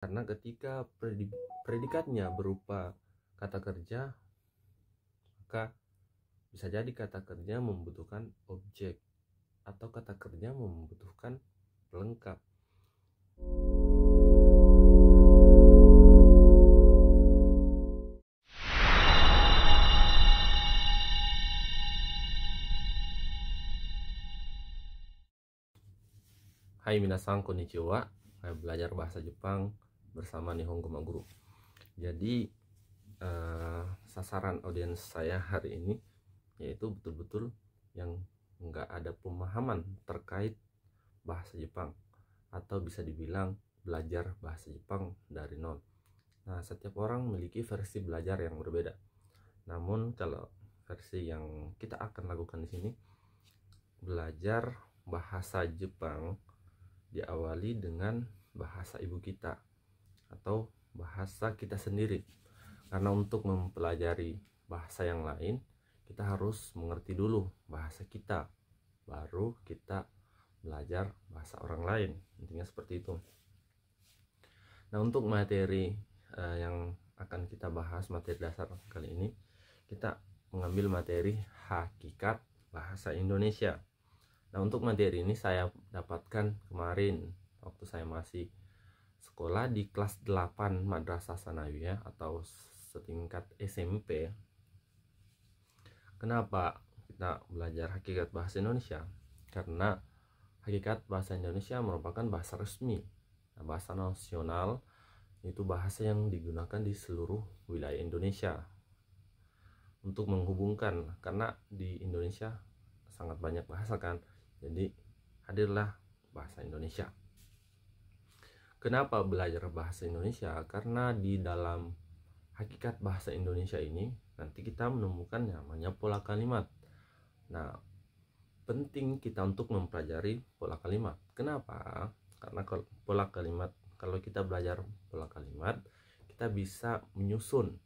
Karena ketika predikatnya berupa kata kerja, maka bisa jadi kata kerja membutuhkan objek atau kata kerja membutuhkan pelengkap. Hai minasan konnichiwa, saya belajar bahasa Jepang bersama Nihongo Maguru. Jadi sasaran audiens saya hari ini yaitu betul-betul yang nggak ada pemahaman terkait bahasa Jepang, atau bisa dibilang belajar bahasa Jepang dari nol. Nah, setiap orang memiliki versi belajar yang berbeda. Namun kalau versi yang kita akan lakukan di sini, belajar bahasa Jepang diawali dengan bahasa ibu kita atau bahasa kita sendiri. Karena untuk mempelajari bahasa yang lain, kita harus mengerti dulu bahasa kita, baru kita belajar bahasa orang lain. Intinya seperti itu. Nah, untuk materi yang akan kita bahas, materi dasar kali ini, kita mengambil materi hakikat bahasa Indonesia. Nah, untuk materi ini saya dapatkan kemarin waktu saya masih sekolah di kelas 8 Madrasah Sanawiyah atau setingkat SMP. Kenapa kita belajar hakikat bahasa Indonesia? Karena hakikat bahasa Indonesia merupakan bahasa resmi, bahasa nasional, itu bahasa yang digunakan di seluruh wilayah Indonesia untuk menghubungkan, karena di Indonesia sangat banyak bahasa kan, jadi hadirlah bahasa Indonesia. Kenapa belajar bahasa Indonesia? Karena di dalam hakikat bahasa Indonesia ini nanti kita menemukan namanya pola kalimat. Nah, penting kita untuk mempelajari pola kalimat. Kenapa? Karena pola kalimat, kalau kita belajar pola kalimat, kita bisa menyusun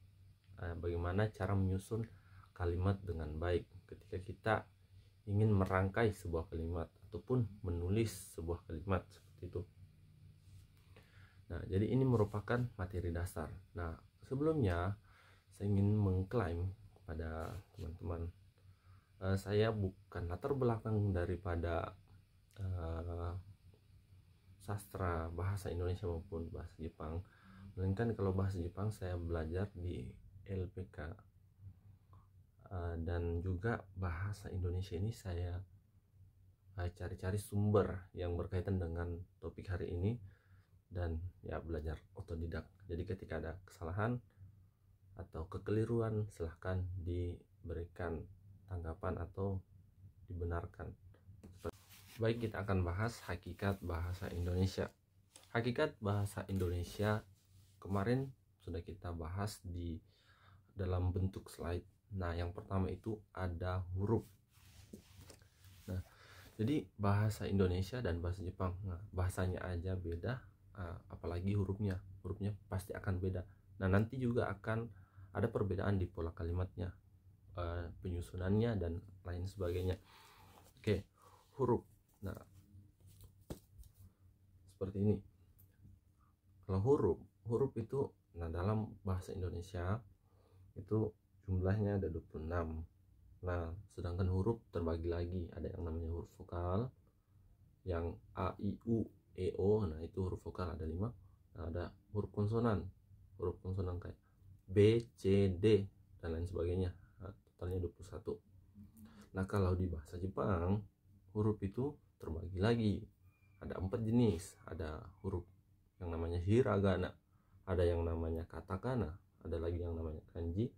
bagaimana cara menyusun kalimat dengan baik ketika kita ingin merangkai sebuah kalimat ataupun menulis sebuah kalimat seperti itu. Nah, jadi ini merupakan materi dasar. Nah, sebelumnya saya ingin mengklaim kepada teman-teman, saya bukan latar belakang daripada sastra bahasa Indonesia maupun bahasa Jepang, melainkan kalau bahasa Jepang saya belajar di LPK, dan juga bahasa Indonesia ini saya cari-cari sumber yang berkaitan dengan topik hari ini, dan ya belajar otodidak. Jadi ketika ada kesalahan atau kekeliruan, silahkan diberikan tanggapan atau dibenarkan. Baik, kita akan bahas hakikat bahasa Indonesia. Hakikat bahasa Indonesia kemarin sudah kita bahas di dalam bentuk slide. Nah, yang pertama itu ada huruf. Nah, jadi bahasa Indonesia dan bahasa Jepang, nah, bahasanya aja beda, apalagi hurufnya pasti akan beda. Nah, nanti juga akan ada perbedaan di pola kalimatnya, penyusunannya dan lain sebagainya. Oke, huruf. Nah, seperti ini. Kalau huruf itu, nah dalam bahasa Indonesia itu jumlahnya ada 26. Nah, sedangkan huruf terbagi lagi, ada yang namanya huruf vokal, yang A, I, U, E, O. Nah, itu huruf vokal ada 5. Nah, ada huruf konsonan kayak B, C, D dan lain sebagainya. Nah, totalnya 21. Nah, kalau di bahasa Jepang, huruf itu terbagi lagi, ada 4 jenis. Ada huruf yang namanya hiragana, ada yang namanya katakana, ada lagi yang namanya kanji,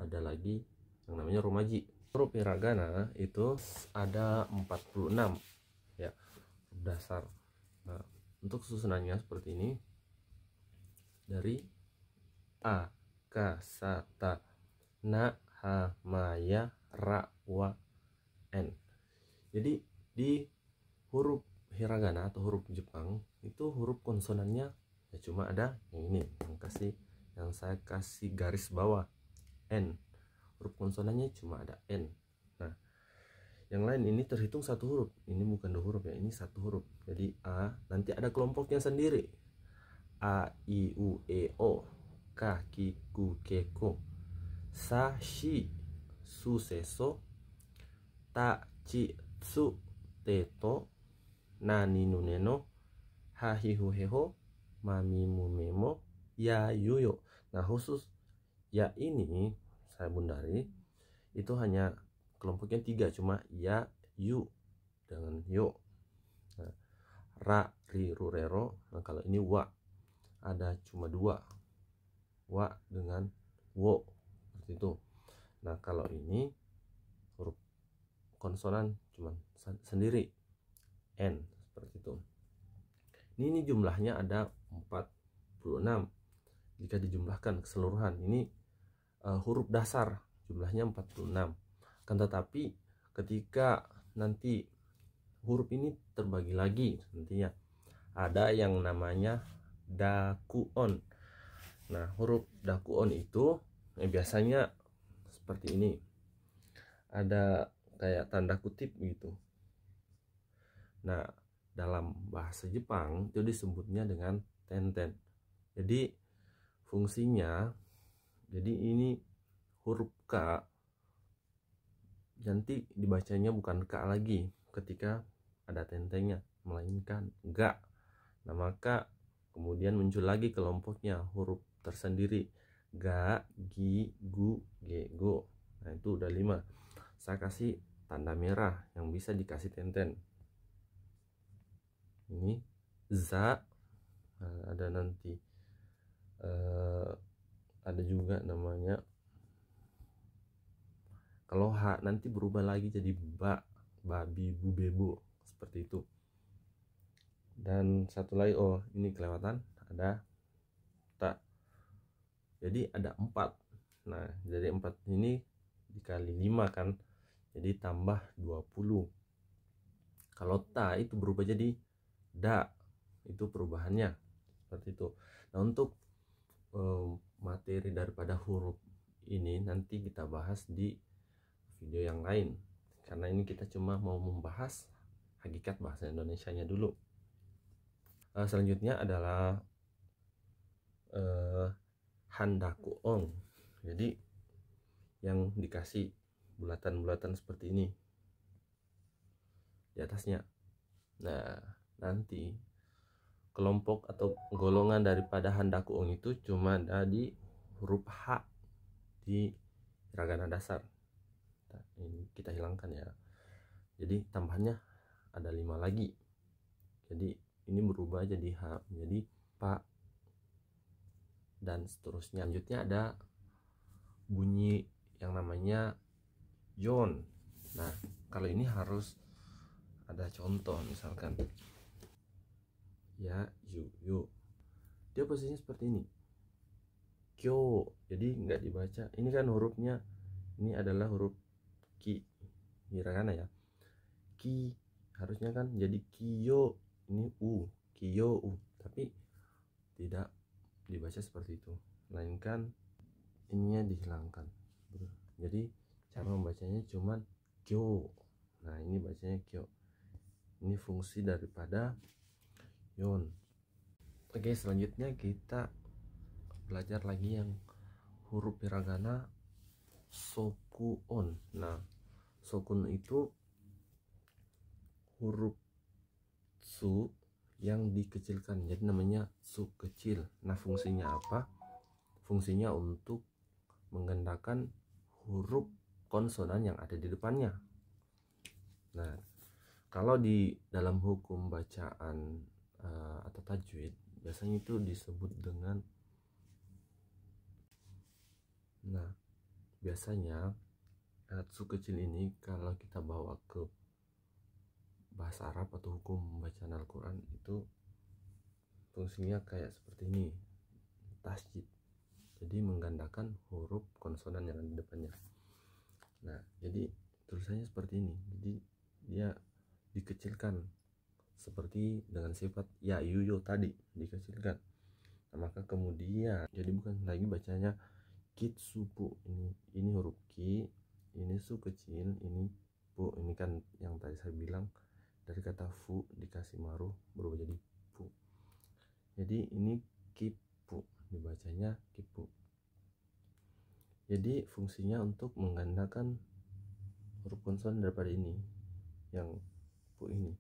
ada lagi yang namanya romaji. Huruf hiragana itu ada 46 ya, dasar. Nah, untuk susunannya seperti ini, dari A, K, Sa, Ta, Na, Ha, Ma, Ya, Ra, Wa, N. Jadi di huruf hiragana atau huruf Jepang itu huruf konsonannya ya cuma ada yang ini, yang saya kasih garis bawah, N. Huruf konsonannya cuma ada N. Nah, yang lain ini terhitung satu huruf. Ini bukan 2 huruf ya, ini 1 huruf. Jadi A nanti ada kelompoknya sendiri. a i u e o, ka ki ku ke ko, sa shi su se so, ta chi tsu te to, na ni nu ne no, ha hi hu he ho, ma mi mu me mo, ya yu yo. Nah, khusus ya ini saya bundari itu hanya kelompoknya 3, cuma ya, yu dengan yo. Nah, ra, ri, ru, re, ro. Nah, kalau ini wa ada cuma 2, wa dengan wo, seperti itu. Nah, kalau ini huruf konsonan cuma sendiri, n, seperti itu. Ini jumlahnya ada 46 jika dijumlahkan keseluruhan. Ini huruf dasar jumlahnya 46. Kan tetapi ketika nanti huruf ini terbagi lagi, nantinya ada yang namanya dakuon. Nah, huruf dakuon itu biasanya seperti ini, ada kayak tanda kutip gitu. Nah, dalam bahasa Jepang itu disebutnya dengan tenten. Jadi fungsinya, jadi ini huruf K nanti dibacanya bukan K lagi ketika ada tentengnya, melainkan ga. Nah, maka kemudian muncul lagi kelompoknya huruf tersendiri, ga, gi, gu, ge, go. Nah, itu udah 5. Saya kasih tanda merah yang bisa dikasih tenten. Ini za, ada nanti ada juga namanya, kalau H nanti berubah lagi jadi ba, babi, bu, bebo, seperti itu. Dan satu lagi, oh ini kelewatan, ada ta. Jadi ada 4. Nah, jadi 4 ini dikali 5 kan, jadi tambah 20. Kalau ta itu berubah jadi da, itu perubahannya seperti itu. Nah, untuk materi daripada huruf ini nanti kita bahas di video yang lain, karena ini kita cuma mau membahas hakikat bahasa Indonesianya dulu. Selanjutnya adalah handakuong. Jadi yang dikasih bulatan-bulatan seperti ini di atasnya. Nah, nanti kelompok atau golongan daripada handakuong itu cuma ada di huruf H di hiragana dasar. Nah, ini kita hilangkan ya. Jadi tambahannya ada 5 lagi. Jadi ini berubah jadi H, menjadi pa, dan seterusnya. Selanjutnya ada bunyi yang namanya yon. Nah, kalau ini harus ada contoh, misalkan ya, yu. Dia posisinya seperti ini, kyo. Jadi nggak dibaca. Ini kan hurufnya, ini adalah huruf ki, hiragana ya, ki. Harusnya kan jadi kiyo, ini u, kiyo u. Tapi tidak dibaca seperti itu, melainkan ininya dihilangkan. Jadi cara membacanya cuman kyo. Nah, ini bacanya kyo. Ini fungsi daripada yon. Oke, selanjutnya kita belajar lagi yang huruf hiragana sokuon. Nah, sokun itu huruf su yang dikecilkan, jadi namanya su kecil. Nah, fungsinya apa? Fungsinya untuk menggandakan huruf konsonan yang ada di depannya. Nah, kalau di dalam hukum bacaan atau tajwid biasanya itu disebut dengan, nah biasanya su kecil ini kalau kita bawa ke bahasa Arab atau hukum bacaan Al-Quran itu fungsinya kayak seperti ini, tasjid. Jadi menggandakan huruf konsonan yang ada di depannya. Nah, jadi tulisannya seperti ini. Jadi dia dikecilkan seperti dengan sifat ya, yu, yo tadi dikecilkan. Nah, maka kemudian jadi bukan lagi bacanya kitsupu. Ini huruf ki, ini su kecil, ini pu. Ini kan yang tadi saya bilang dari kata fu dikasih maru berubah jadi pu. Jadi ini kipu, dibacanya kipu. Jadi fungsinya untuk menggandakan huruf konsonan daripada ini, yang pu ini,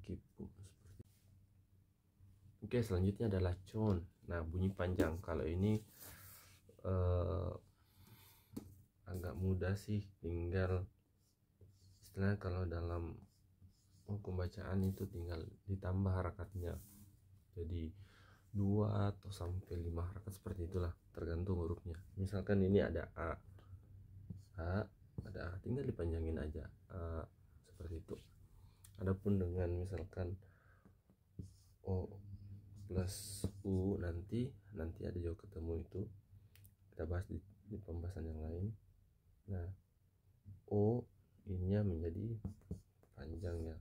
kipu seperti. Oke, selanjutnya adalah con. Nah, bunyi panjang. Kalau ini agak mudah sih, tinggal istilahnya kalau dalam hukum bacaan itu tinggal ditambah harakatnya. Jadi 2 atau sampai 5 harakat seperti itulah, tergantung hurufnya. Misalkan ini ada A, ada A, tinggal dipanjangin aja A, seperti itu. Adapun dengan misalkan O plus U, nanti ada jauh ketemu, itu kita bahas di pembahasan yang lain. Nah, O ininya menjadi panjang ya.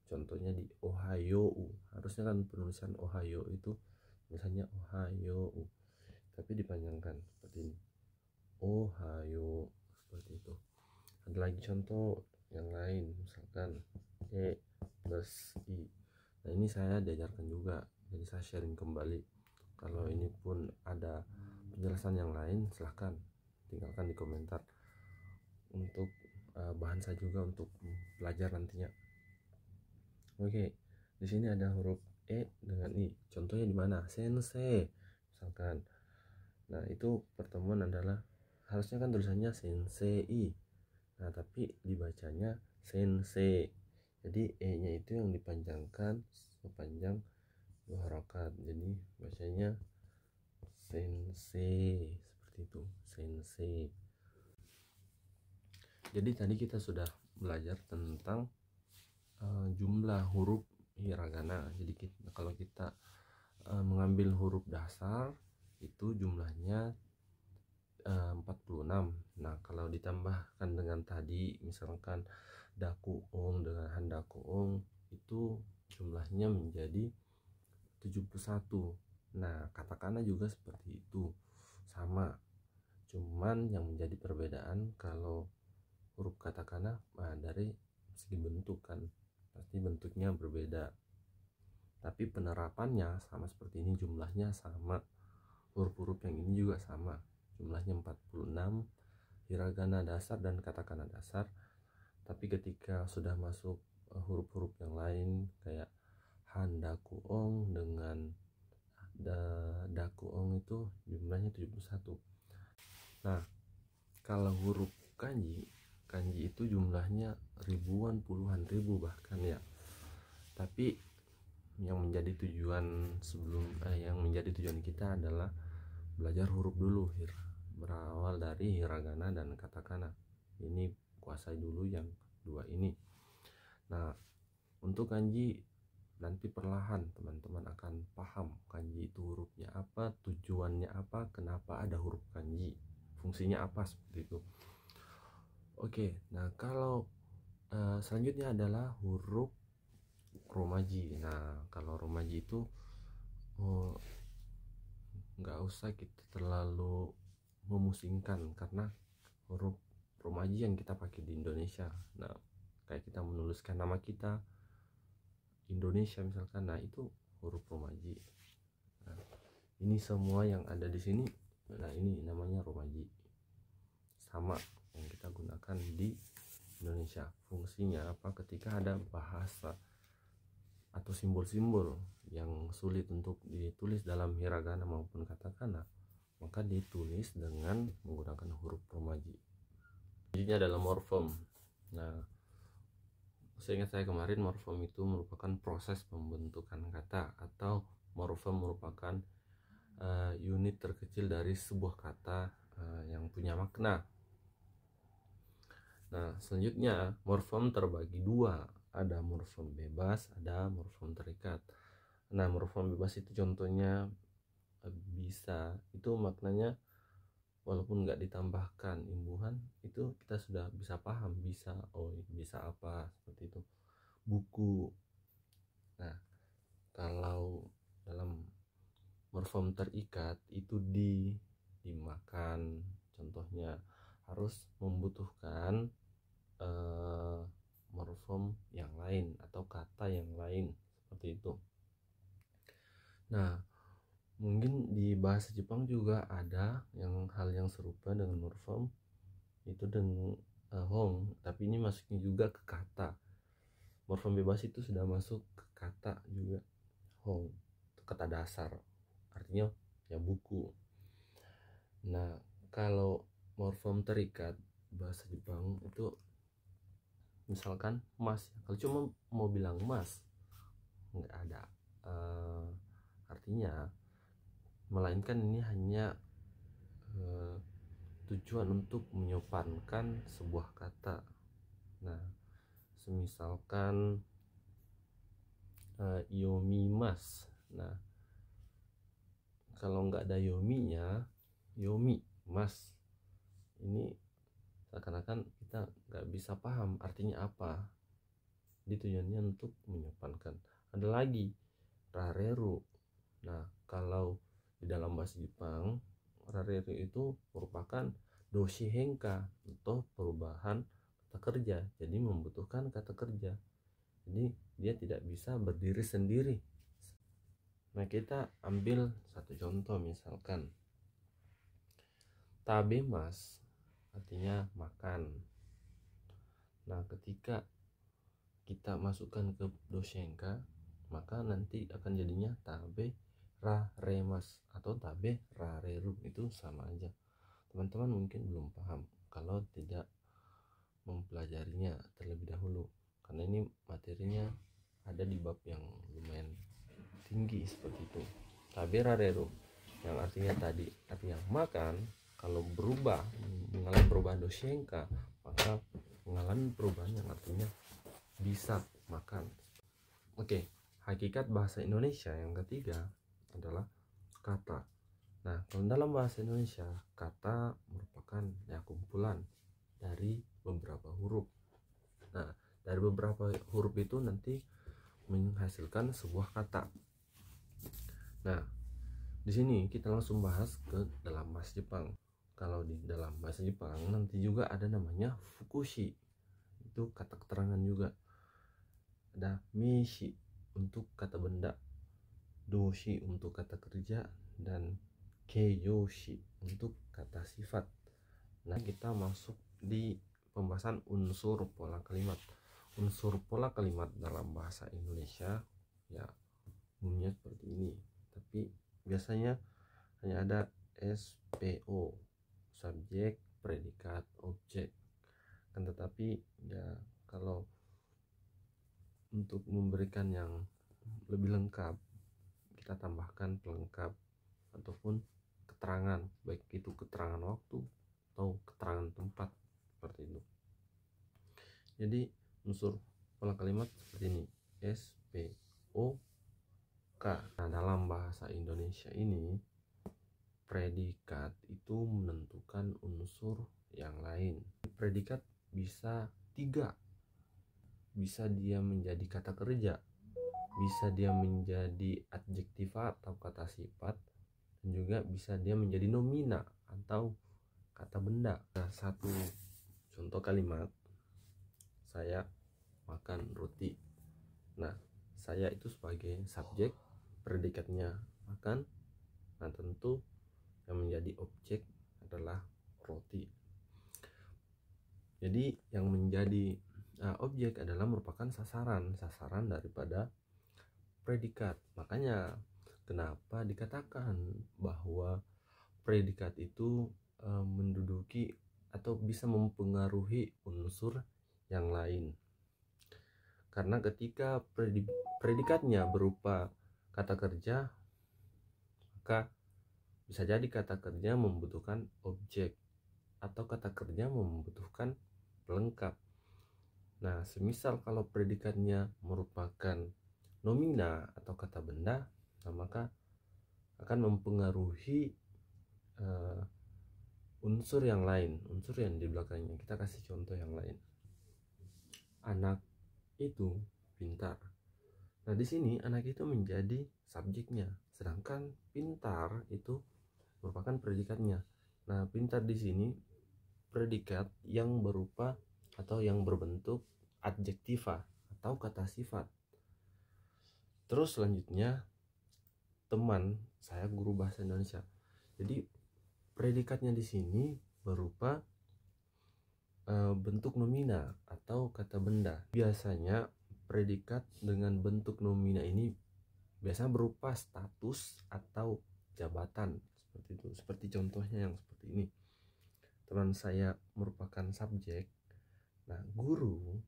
Contohnya di Ohio, harusnya kan penulisan Ohio itu misalnya Ohio, tapi dipanjangkan seperti ini, Ohio, seperti itu. Ada lagi contoh yang lain, misalkan E plus I. Nah, ini saya diajarkan juga, jadi saya sharing kembali. Kalau ini pun ada penjelasan yang lain, silahkan tinggalkan di komentar untuk bahan saya juga untuk belajar nantinya. Oke, di sini ada huruf E dengan I. Contohnya di mana? Sensei, misalkan. Nah, itu pertemuan adalah harusnya kan tulisannya sensei. Nah, tapi dibacanya sensei. Jadi E-nya itu yang dipanjangkan sepanjang 2 harakat. Jadi bacanya sensei, seperti itu, sensei. Jadi tadi kita sudah belajar tentang jumlah huruf hiragana. Jadi kalau kita mengambil huruf dasar itu jumlahnya 46. Nah, kalau ditambahkan dengan tadi misalkan dakuong dengan handakuong, itu jumlahnya menjadi 71. Nah, katakana juga seperti itu, sama. Cuman yang menjadi perbedaan kalau huruf katakana dari segi bentuk kan, pasti bentuknya berbeda, tapi penerapannya sama seperti ini, jumlahnya sama. Huruf-huruf yang ini juga sama, jumlahnya 46 hiragana dasar dan katakana dasar. Tapi ketika sudah masuk huruf-huruf yang lain kayak handakuong dengan dakuong, itu jumlahnya 71. Nah, kalau huruf kanji itu jumlahnya ribuan, puluhan ribu bahkan ya. Tapi yang menjadi tujuan yang menjadi tujuan kita adalah belajar huruf dulu, berawal dari hiragana dan katakana. Ini kuasai dulu yang dua ini. Nah, untuk kanji nanti perlahan teman-teman akan paham kanji itu hurufnya apa, tujuannya apa, kenapa ada huruf kanji, fungsinya apa, seperti itu. Oke, nah kalau selanjutnya adalah huruf romaji. Nah, kalau romaji itu nggak usah kita terlalu memusingkan, karena huruf romaji yang kita pakai di Indonesia. Nah, kayak kita menuliskan nama kita Indonesia misalkan, nah itu huruf romaji. Nah, ini semua yang ada di sini, nah ini namanya romaji, sama yang kita gunakan di Indonesia. Fungsinya apa? Ketika ada bahasa atau simbol-simbol yang sulit untuk ditulis dalam hiragana maupun katakana, maka ditulis dengan menggunakan huruf romaji. Ini adalah morfem. Nah, seingat saya kemarin, morfem itu merupakan proses pembentukan kata, atau morfem merupakan unit terkecil dari sebuah kata yang punya makna. Nah, selanjutnya morfem terbagi dua, ada morfem bebas, ada morfem terikat. Nah, morfem bebas itu contohnya bisa, itu maknanya walaupun nggak ditambahkan imbuhan, itu kita sudah bisa paham, bisa, oh bisa apa, seperti itu, buku. Nah, kalau dalam morfem terikat itu dimakan, contohnya harus membutuhkan morfem yang lain atau kata yang lain, seperti itu. Nah, Mungkin di bahasa Jepang juga ada yang hal yang serupa dengan morfem itu dengan hong, tapi ini masuknya juga ke kata. Morfem bebas itu sudah masuk ke kata juga. Hong itu kata dasar, artinya ya buku. Nah, kalau morfem terikat bahasa Jepang itu misalkan mas, kalau cuma mau bilang mas nggak ada artinya, melainkan ini hanya tujuan untuk menyopankan sebuah kata. Nah, semisalkan yomimas. Nah, kalau nggak ada yominya, yomi mas, ini seakan-akan kita nggak bisa paham artinya apa. Jadi tujuannya untuk menyopankan. Ada lagi rareru. Nah, kalau di dalam bahasa Jepang, rareru itu merupakan doshi henka atau perubahan kata kerja. Jadi membutuhkan kata kerja. Jadi dia tidak bisa berdiri sendiri. Nah, kita ambil satu contoh, misalkan tabemas artinya makan. Nah, ketika kita masukkan ke doshenka, maka nanti akan jadinya tabe raremas atau tabe rareru, itu sama aja. Teman-teman mungkin belum paham kalau tidak mempelajarinya terlebih dahulu, karena ini materinya ada di bab yang lumayan tinggi seperti itu. Tabe rareru yang artinya tadi artinya makan, kalau berubah mengalami perubahan doshenka, maka mengalami perubahan yang artinya bisa makan. Oke, hakikat bahasa Indonesia yang ketiga adalah kata. Nah, kalau dalam bahasa Indonesia, kata merupakan ya kumpulan dari beberapa huruf. Nah, dari beberapa huruf itu nanti menghasilkan sebuah kata. Nah, di sini kita langsung bahas ke dalam bahasa Jepang. Kalau di dalam bahasa Jepang nanti juga ada namanya fukushi. Itu kata keterangan juga. Ada meishi untuk kata benda, doshi untuk kata kerja, dan keiyoshi untuk kata sifat. Nah, kita masuk di pembahasan unsur pola kalimat. Unsur pola kalimat dalam bahasa Indonesia ya umumnya seperti ini, tapi biasanya hanya ada SPO, subjek, predikat, objek. Kan tetapi ya kalau untuk memberikan yang lebih lengkap, kita tambahkan pelengkap ataupun keterangan, baik itu keterangan waktu atau keterangan tempat, seperti itu. Jadi unsur pola kalimat seperti ini, SPO, K. Nah, dalam bahasa Indonesia ini predikat itu menentukan unsur yang lain. Predikat bisa 3, bisa dia menjadi kata kerja, bisa dia menjadi adjektiva atau kata sifat, dan juga bisa dia menjadi nomina atau kata benda. Nah, satu contoh kalimat, saya makan roti. Nah, saya itu sebagai subjek, predikatnya makan. Nah, tentu yang menjadi objek adalah roti. Jadi yang menjadi objek adalah merupakan sasaran daripada predikat. Makanya kenapa dikatakan bahwa predikat itu menduduki atau bisa mempengaruhi unsur yang lain. Karena ketika predikatnya berupa kata kerja, maka bisa jadi kata kerja membutuhkan objek atau kata kerja membutuhkan pelengkap. Nah, semisal kalau predikatnya merupakan nomina atau kata benda, nah maka akan mempengaruhi unsur yang lain, unsur yang di belakangnya. Kita kasih contoh yang lain. Anak itu pintar. Nah, di sini anak itu menjadi subjeknya, sedangkan pintar itu merupakan predikatnya. Nah, pintar di sini predikat yang berupa atau yang berbentuk adjektiva atau kata sifat. Terus selanjutnya teman saya guru bahasa Indonesia. Jadi predikatnya di sini berupa bentuk nomina atau kata benda. Biasanya predikat dengan bentuk nomina ini biasanya berupa status atau jabatan, seperti itu. Seperti contohnya yang seperti ini. Teman saya merupakan subjek. Nah, guru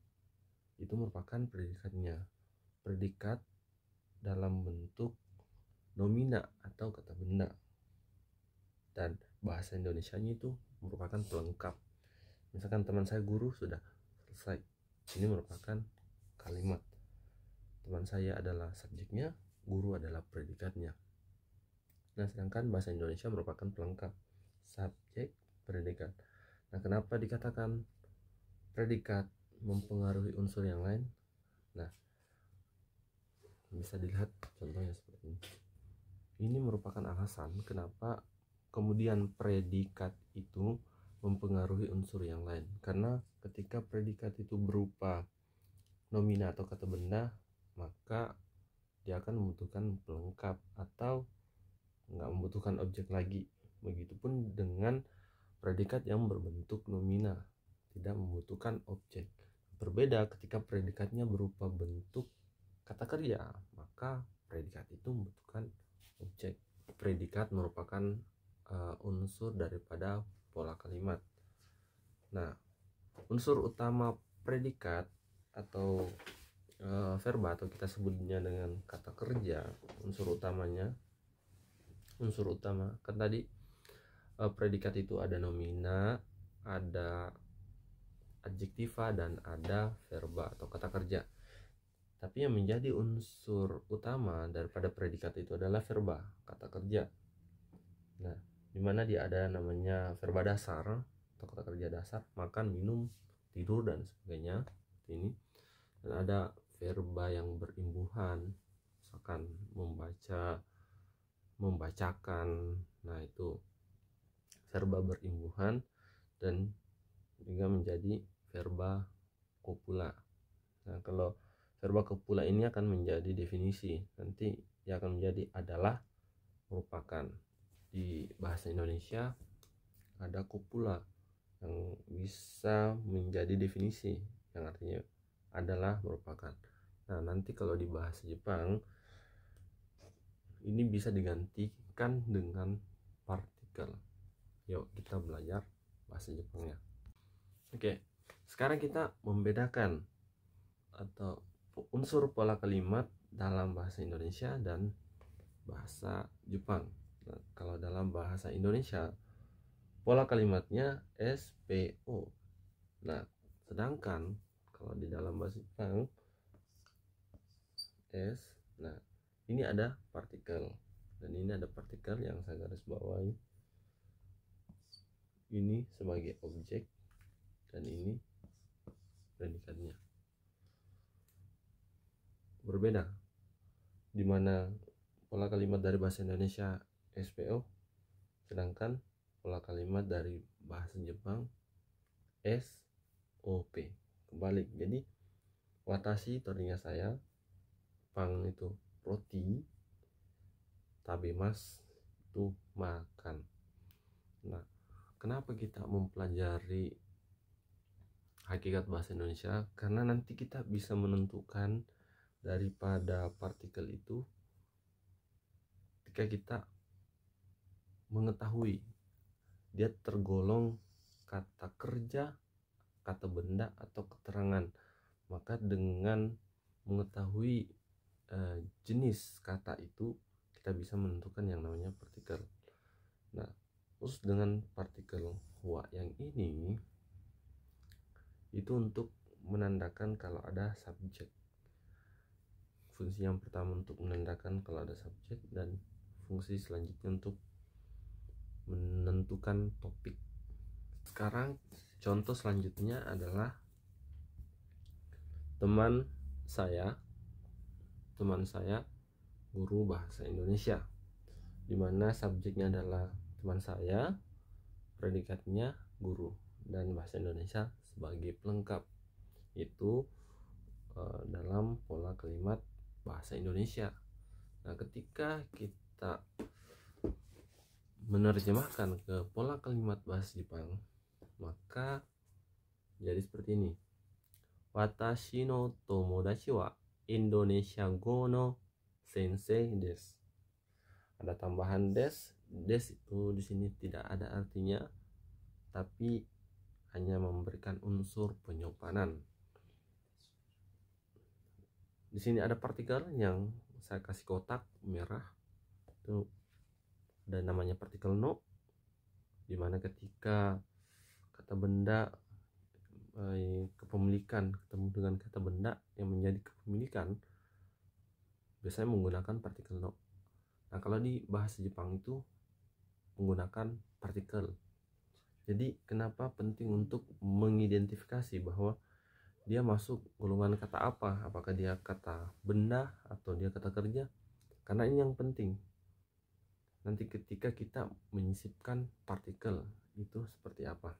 itu merupakan predikatnya. Predikat dalam bentuk nomina atau kata benda. Dan bahasa Indonesianya itu merupakan pelengkap. Misalkan teman saya guru sudah selesai, ini merupakan kalimat. Teman saya adalah subjeknya, guru adalah predikatnya. Nah, sedangkan bahasa Indonesia merupakan pelengkap, subjek, predikat. Nah, kenapa dikatakan predikat mempengaruhi unsur yang lain? Nah, bisa dilihat contohnya seperti ini. Ini merupakan alasan kenapa kemudian predikat itu mempengaruhi unsur yang lain. Karena ketika predikat itu berupa nomina atau kata benda, maka dia akan membutuhkan pelengkap atau nggak membutuhkan objek lagi. Begitupun dengan predikat yang berbentuk nomina, tidak membutuhkan objek. Berbeda ketika predikatnya berupa bentuk kata kerja, maka predikat itu membutuhkan objek. Predikat merupakan unsur daripada pola kalimat. Nah, unsur utama predikat atau verba, atau kita sebutnya dengan kata kerja, unsur utama kan tadi predikat itu ada nomina, ada adjektiva, dan ada verba atau kata kerja. Tapi yang menjadi unsur utama daripada predikat itu adalah verba, kata kerja. Nah, dimana dia ada namanya verba dasar atau kata kerja dasar, makan, minum, tidur, dan sebagainya ini. Dan ada verba yang berimbuhan, misalkan membaca, membacakan. Nah, itu verba berimbuhan. Dan juga menjadi verba copula. Nah, kalau verba copula ini akan menjadi definisi, nanti dia akan menjadi adalah, merupakan. Di bahasa Indonesia ada copula yang bisa menjadi definisi, yang artinya adalah, merupakan. Nah, nanti kalau di bahasa Jepang ini bisa digantikan dengan partikel. Yuk kita belajar bahasa Jepangnya. Oke, sekarang kita membedakan atau unsur pola kalimat dalam bahasa Indonesia dan bahasa Jepang. Nah, kalau dalam bahasa Indonesia pola kalimatnya SPO. Nah, sedangkan kalau di dalam bahasa Jepang S. Nah, ini ada partikel dan ini ada partikel yang saya garis bawahi. Ini sebagai objek dan ini predikatnya. Berbeda, dimana pola kalimat dari bahasa Indonesia SPO, sedangkan pola kalimat dari bahasa Jepang SOP. Kebalik. Jadi watashi itu artinya saya, pang itu roti, tabemas itu makan. Nah, kenapa kita mempelajari hakikat bahasa Indonesia? Karena nanti kita bisa menentukan daripada partikel itu ketika kita mengetahui dia tergolong kata kerja, kata benda, atau keterangan. Maka dengan mengetahui jenis kata itu, kita bisa menentukan yang namanya partikel. Nah, terus dengan partikel wa yang ini itu untuk menandakan kalau ada subjek. Fungsi yang pertama untuk menandakan kalau ada subjek, dan fungsi selanjutnya untuk menentukan topik. Sekarang contoh selanjutnya adalah teman saya guru bahasa Indonesia, dimana subjeknya adalah teman saya, predikatnya guru, dan bahasa Indonesia sebagai pelengkap. Itu dalam pola kalimat bahasa Indonesia. Nah, ketika kita kita menerjemahkan ke pola kalimat bahasa Jepang, maka jadi seperti ini. Watashi no tomodachi wa Indonesia go no sensei desu. Ada tambahan des. Des itu di sini tidak ada artinya, tapi hanya memberikan unsur penyopanan. Di sini ada partikel yang saya kasih kotak merah, itu ada namanya partikel no, dimana ketika kata benda kepemilikan ketemu dengan kata benda yang menjadi kepemilikan, biasanya menggunakan partikel no. Nah, kalau di bahasa Jepang itu menggunakan partikel. Jadi kenapa penting untuk mengidentifikasi bahwa dia masuk golongan kata apa, apakah dia kata benda atau dia kata kerja, karena ini yang penting nanti ketika kita menyisipkan partikel itu seperti apa.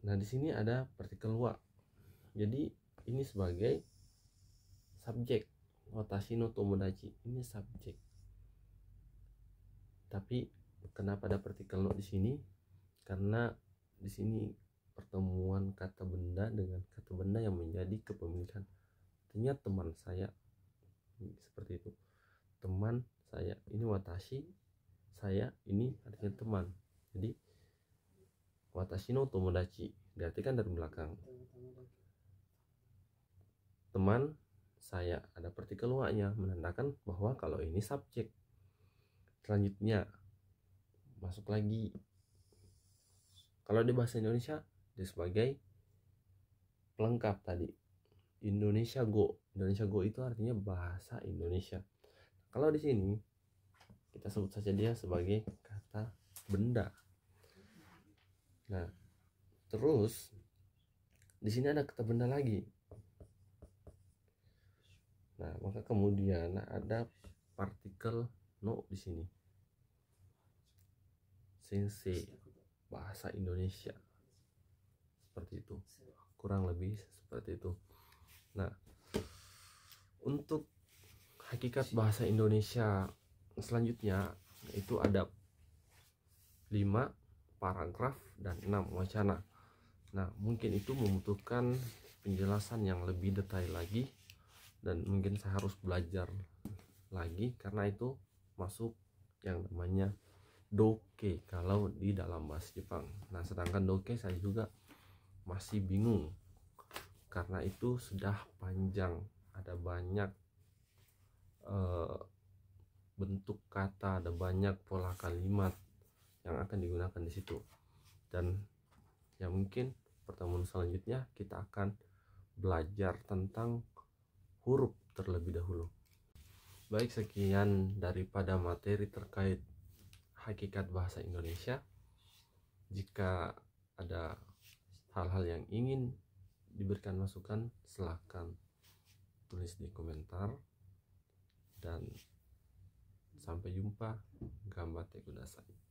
Nah, di sini ada partikel wa, jadi ini sebagai subjek. Watashi no tomodachi ini subjek, tapi kenapa ada partikel no di sini? Karena di sini pertemuan kata benda dengan kata benda yang menjadi kepemilikan. Artinya teman saya, seperti itu. Teman saya ini watashi, saya ini artinya teman. Jadi watashi no tomodachi diartikan dari belakang. Teman saya, ada partikel wa-nya menandakan bahwa kalau ini subjek. Selanjutnya masuk lagi, kalau di bahasa Indonesia dia sebagai pelengkap tadi, Indonesia Go. Indonesia Go itu artinya bahasa Indonesia. Kalau di sini kita sebut saja dia sebagai kata benda. Nah, terus di sini ada kata benda lagi. Nah, maka kemudian ada partikel no di sini. Sensei, bahasa Indonesia. Seperti itu. Kurang lebih seperti itu. Nah, untuk hakikat bahasa Indonesia selanjutnya itu ada 5 paragraf dan 6 wacana. Nah, mungkin itu membutuhkan penjelasan yang lebih detail lagi, dan mungkin saya harus belajar lagi karena itu masuk yang namanya doke kalau di dalam bahasa Jepang. Nah, sedangkan doke saya juga masih bingung karena itu sudah panjang, ada banyak bentuk kata, ada banyak pola kalimat yang akan digunakan di situ. Dan ya mungkin pertemuan selanjutnya kita akan belajar tentang huruf terlebih dahulu. Baik, sekian daripada materi terkait hakikat bahasa Indonesia. Jika ada hal-hal yang ingin diberikan masukan, silahkan tulis di komentar. Dan sampai jumpa. Gambatte kudasai.